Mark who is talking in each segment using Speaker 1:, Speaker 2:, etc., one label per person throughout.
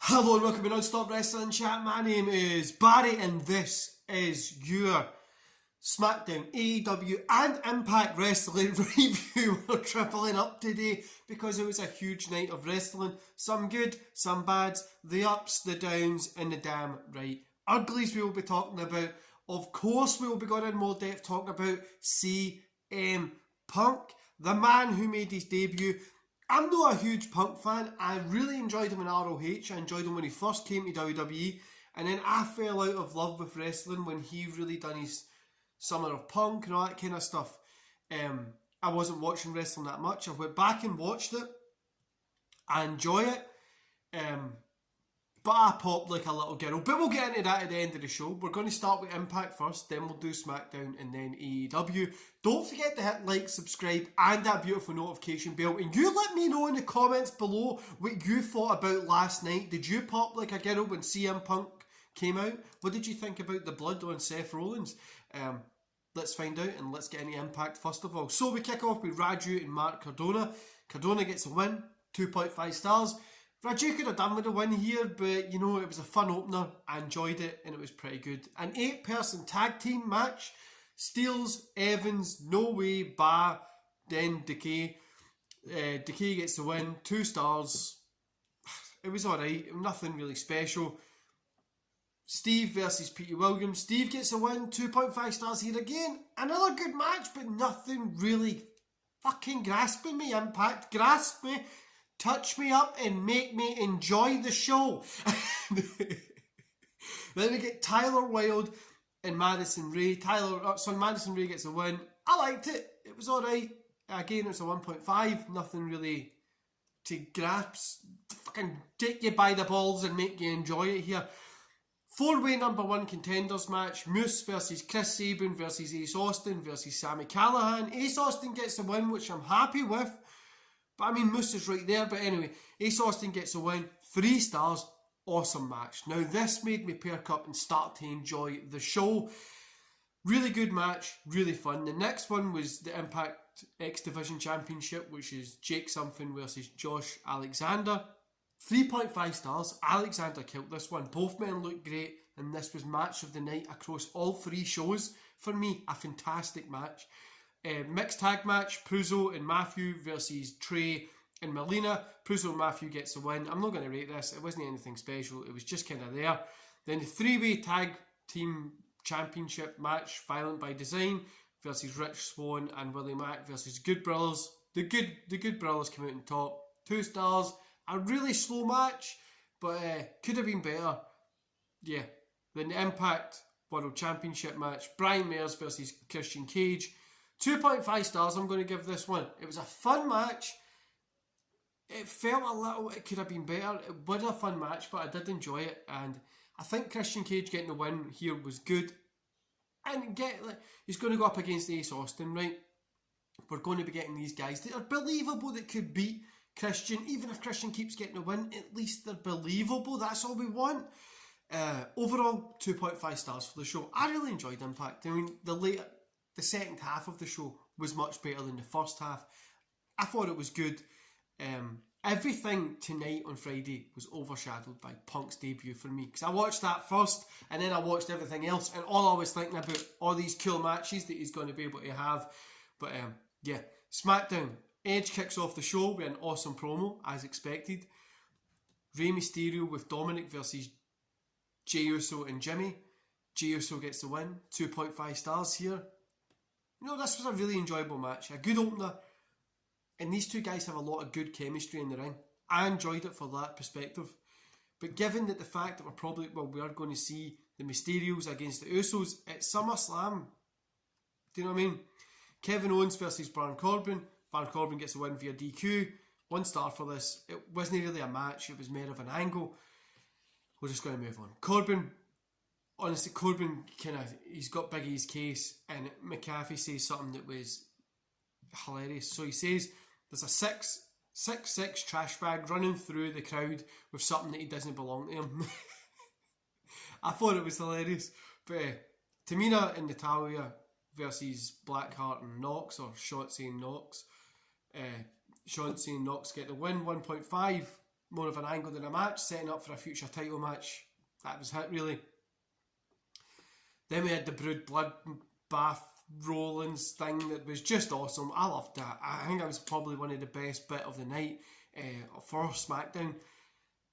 Speaker 1: Hello and welcome to Non-Stop Wrestling Chat. My name is Barry and this is your Smackdown, AEW and Impact Wrestling review. We're tripling up today because it was a huge night of wrestling. Some good, some bad, the ups, the downs and the damn right uglies we will be talking about. Of course we will be going in more depth talking about CM Punk, the man who made his debut. I'm not a huge Punk fan. I really enjoyed him in ROH. I enjoyed him when he first came to WWE. And then I fell out of love with wrestling when he really done his Summer of Punk and all that kind of stuff. I wasn't watching wrestling that much. I went back and watched it. I enjoy it. But I popped like a little girl. But we'll get into that at the end of the show. We're going to start with Impact first, then we'll do Smackdown and then AEW. Don't forget to hit like, subscribe and that beautiful notification bell. And you let me know in the comments below what you thought about last night. Did you pop like a girl when CM Punk came out? What did you think about the blood on Seth Rollins? Let's find out and let's get into Impact first of all. So we kick off with Raju and Mark Cardona. Cardona gets a win, 2.5 stars. Raju could have done with a win here, but you know, it was a fun opener. I enjoyed it and it was pretty good. An 8-person tag team match. Steels, Evans, No Way, Bar, then Decay. Decay gets the win, 2 stars. It was alright, nothing really special. Steve versus Petey Williams. Steve gets a win, 2.5 stars here again. Another good match, but nothing really fucking grasping me. Impact, grasp me. Touch me up and make me enjoy the show. Then we get Tyler Wilde and Madison Ray. Madison Ray gets a win. I liked it. It was alright. Again, it's a 1.5. Nothing really to grasp. Fucking take you by the balls and make you enjoy it here. 4-way number 1 contenders match. Moose versus Chris Sabin versus Ace Austin versus Sami Callihan. Ace Austin gets a win, which I'm happy with. But I mean, Moose is right there. But anyway, Ace Austin gets a win. 3 stars. Awesome match. Now, this made me perk up and start to enjoy the show. Really good match. Really fun. The next one was the Impact X Division Championship, which is Jake Something versus Josh Alexander. 3.5 stars. Alexander killed this one. Both men looked great. And this was match of the night across all 3 shows. For me, a fantastic match. Mixed tag match, Pruzo and Matthew versus Trey and Melina. Pruzo and Matthew gets a win. I'm not going to rate this. It wasn't anything special. It was just kind of there. Then the 3-way tag team championship match, Violent by Design versus Rich Swann and Willie Mack versus Good Brothers. The Good Brothers came out on top. 2 stars. A really slow match, but could have been better. Yeah. Then the Impact World Championship match, Brian Myers versus Christian Cage. 2.5 stars I'm going to give this one. It was a fun match. It felt a little, it could have been better. It was a fun match, but I did enjoy it. And I think Christian Cage getting the win here was good. And he's going to go up against Ace Austin, right? We're going to be getting these guys that are believable, that could beat Christian. Even if Christian keeps getting a win, at least they're believable. That's all we want. Overall, 2.5 stars for the show. I really enjoyed Impact. I mean, the second half of the show was much better than the first half. I thought it was good. Everything tonight on Friday was overshadowed by Punk's debut for me. Because I watched that first and then I watched everything else. And all I was thinking about all these cool matches that he's going to be able to have. But yeah, Smackdown. Edge kicks off the show with an awesome promo, as expected. Rey Mysterio with Dominic versus Jey Uso and Jimmy. Jey Uso gets the win. 2.5 stars here. You know, this was a really enjoyable match. A good opener. And these two guys have a lot of good chemistry in the ring. I enjoyed it for that perspective. But given that the fact that we are going to see the Mysterios against the Usos at SummerSlam. Do you know what I mean? Kevin Owens versus Baron Corbin. Baron Corbin gets a win via DQ. 1 star for this. It wasn't really a match. It was more of an angle. We're just going to move on. Honestly, Corbin he's got Big E's case, and McAfee says something that was hilarious. So he says there's a 6'6" trash bag running through the crowd with something that he doesn't belong to him. I thought it was hilarious. But Tamina and Natalia versus Blackheart and Knox, or Shotzi and Knox. Shotzi and Knox get the win, 1.5. more of an angle than a match, setting up for a future title match. That was it, really. Then we had the Brood Blood Bath Rollins thing that was just awesome. I loved that. I think that was probably one of the best bit of the night for Smackdown.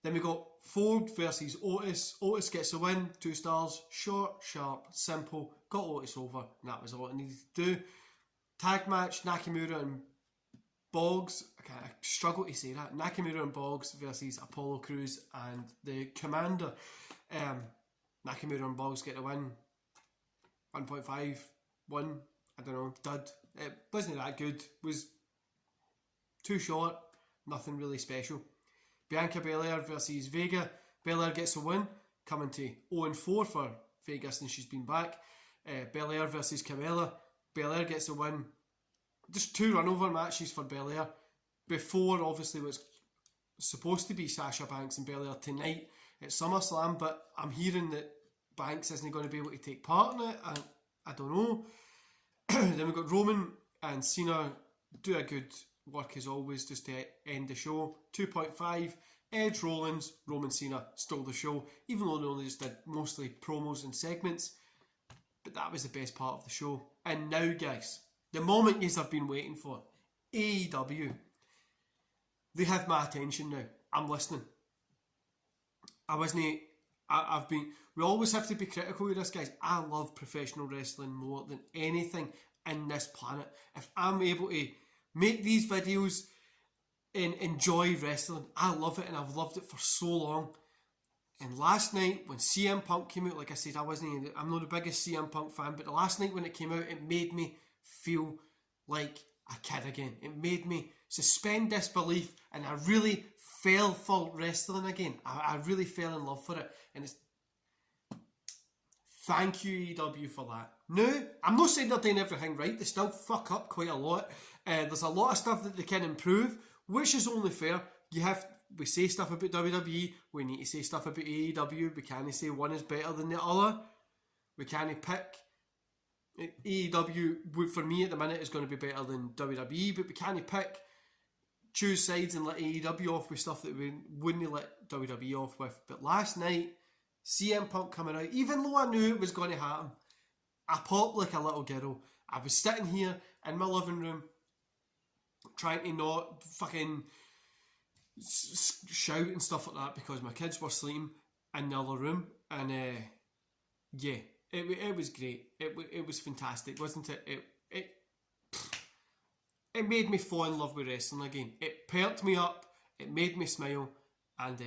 Speaker 1: Then we got Ford versus Otis. Otis gets a win, 2 stars. Short, sharp, simple. Got Otis over, and that was all it needed to do. Tag match, Nakamura and Boggs. I struggle to say that. Nakamura and Boggs versus Apollo Crews and the Commander. Nakamura and Boggs get a win. 1.5, 1, I don't know, dud. It wasn't that good. It was too short. Nothing really special. Bianca Belair versus Vega. Belair gets a win, coming to 0-4 for Vega since she's been back. Belair versus Carmella. Belair gets a win. Just 2 runover matches for Belair. Before, obviously, what's supposed to be Sasha Banks and Belair tonight at SummerSlam, but I'm hearing that Banks isn't going to be able to take part in it. I don't know. Then we've got Roman and Cena do a good work as always just to end the show. 2.5. Edge, Rollins, Roman, Cena stole the show, even though they only just did mostly promos and segments. But that was the best part of the show. And now, guys, the moment you have been waiting for. AEW. They have my attention now. I'm listening. We always have to be critical of this, guys. I love professional wrestling more than anything in this planet. If I'm able to make these videos and enjoy wrestling, I love it, and I've loved it for so long. And last night when CM Punk came out, like I said, I'm not the biggest CM Punk fan, but the last night when it came out, it made me feel like a kid again. It made me suspend disbelief, and I really fell for wrestling again. I really fell in love for it, and it's thank you AEW for that. Now, I'm not saying they're doing everything right. They still fuck up quite a lot. There's a lot of stuff that they can improve, which is only fair. We say stuff about WWE, we need to say stuff about AEW. We can't say one is better than the other. We can't pick. AEW, for me at the minute, is going to be better than WWE, but we can't choose sides and let AEW off with stuff that we wouldn't let WWE off with. But last night, CM Punk coming out, even though I knew it was going to happen, I popped like a little girl. I was sitting here in my living room trying to not fucking shout and stuff like that because my kids were sleeping in the other room, and yeah, it was great. It was fantastic, wasn't it? It made me fall in love with wrestling again. It perked me up, it made me smile, and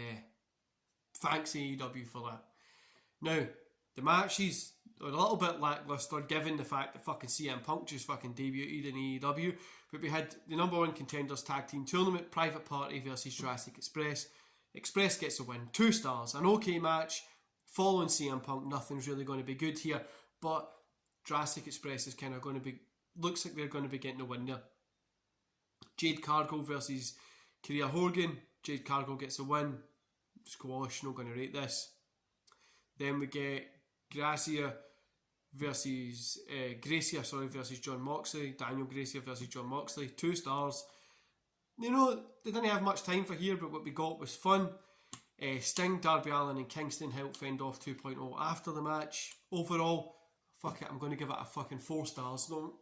Speaker 1: thanks AEW for that. Now, the matches are a little bit lackluster given the fact that fucking CM Punk just fucking debuted in AEW, but we had the number 1 contenders tag team tournament, Private Party versus Jurassic Express. Express gets a win, 2 stars, an okay match. Following CM Punk, nothing's really going to be good here, but Jurassic Express is kind of going to be, looks like they're going to be getting a win there. Jade Cargill versus Kiera Hogan. Jade Cargill gets a win. Squash, not going to rate this. Then we get Gracia versus John Moxley. Daniel Gracia versus John Moxley. 2 stars. You know, they didn't have much time for here, but what we got was fun. Sting, Darby Allin and Kingston helped fend off 2.0 after the match. Overall, fuck it, I'm going to give it a fucking 4 stars. No,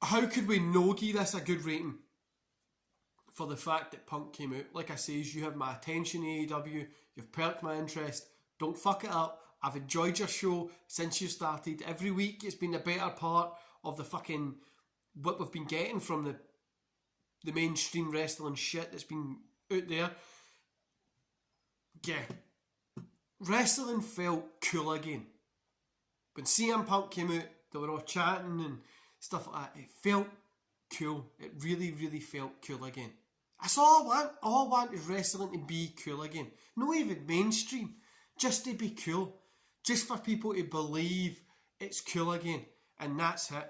Speaker 1: how could we no give this a good rating? For the fact that Punk came out. Like I says, you have my attention, AEW. You've perked my interest. Don't fuck it up. I've enjoyed your show since you started. Every week it's been a better part of the fucking what we've been getting from the mainstream wrestling shit that's been out there. Yeah. Wrestling felt cool again. When CM Punk came out, they were all chatting and stuff like that. It felt cool. It really, really felt cool again. That's all I want. All I want is wrestling to be cool again. Not even mainstream. Just to be cool. Just for people to believe it's cool again. And that's it.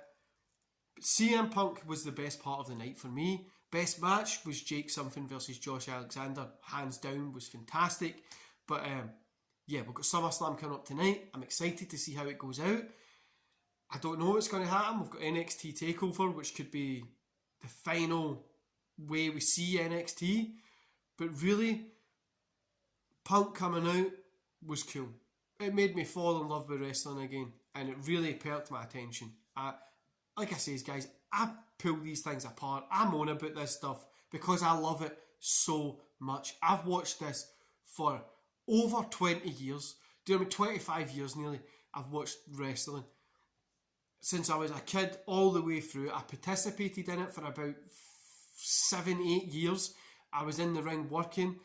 Speaker 1: But CM Punk was the best part of the night for me. Best match was Jake Something versus Josh Alexander. Hands down, was fantastic. But yeah, we've got SummerSlam coming up tonight. I'm excited to see how it goes out. I don't know what's going to happen. We've got NXT TakeOver, which could be the final way we see NXT. But really, Punk coming out was cool. It made me fall in love with wrestling again, and it really perked my attention. Like I say, guys, I pull these things apart. I'm on about this stuff because I love it so much. I've watched this for over 20 years. 25 years nearly. I've watched wrestling since I was a kid all the way through. I participated in it for about 7-8 years. I was in the ring working,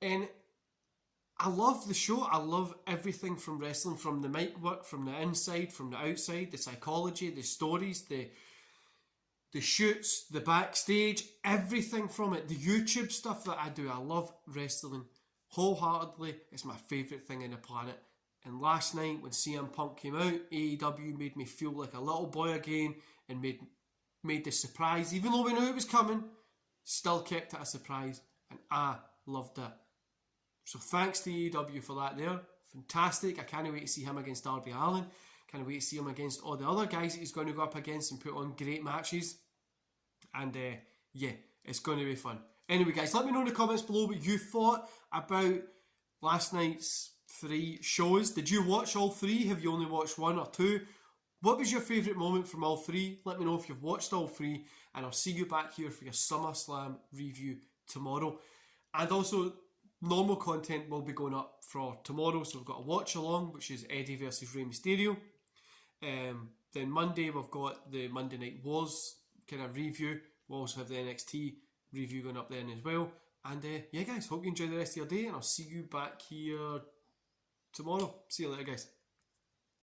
Speaker 1: and I love the show. I love everything from wrestling, from the mic work, from the inside, from the outside, the psychology, the stories, the shoots, the backstage, everything from it. The YouTube stuff that I do. I love wrestling wholeheartedly. It's my favourite thing on the planet. And last night when CM Punk came out, AEW made me feel like a little boy again, and made the surprise, even though we knew it was coming, still kept it a surprise, and I loved it. So thanks to AEW for that there. Fantastic. I can't wait to see him against Darby Allin. Can't wait to see him against all the other guys that he's going to go up against and put on great matches. And yeah, it's going to be fun. Anyway, guys, let me know in the comments below what you thought about last night's 3 shows. Did you watch all 3? Have you only watched 1 or 2? What was your favourite moment from all 3? Let me know if you've watched all 3. And I'll see you back here for your SummerSlam review tomorrow. And also, normal content will be going up for tomorrow. So we've got a watch along, which is Eddie versus Rey Mysterio. Then Monday, we've got the Monday Night Wars kind of review. We'll also have the NXT review going up then as well. And yeah, guys, hope you enjoy the rest of your day, and I'll see you back here tomorrow. See you later, guys.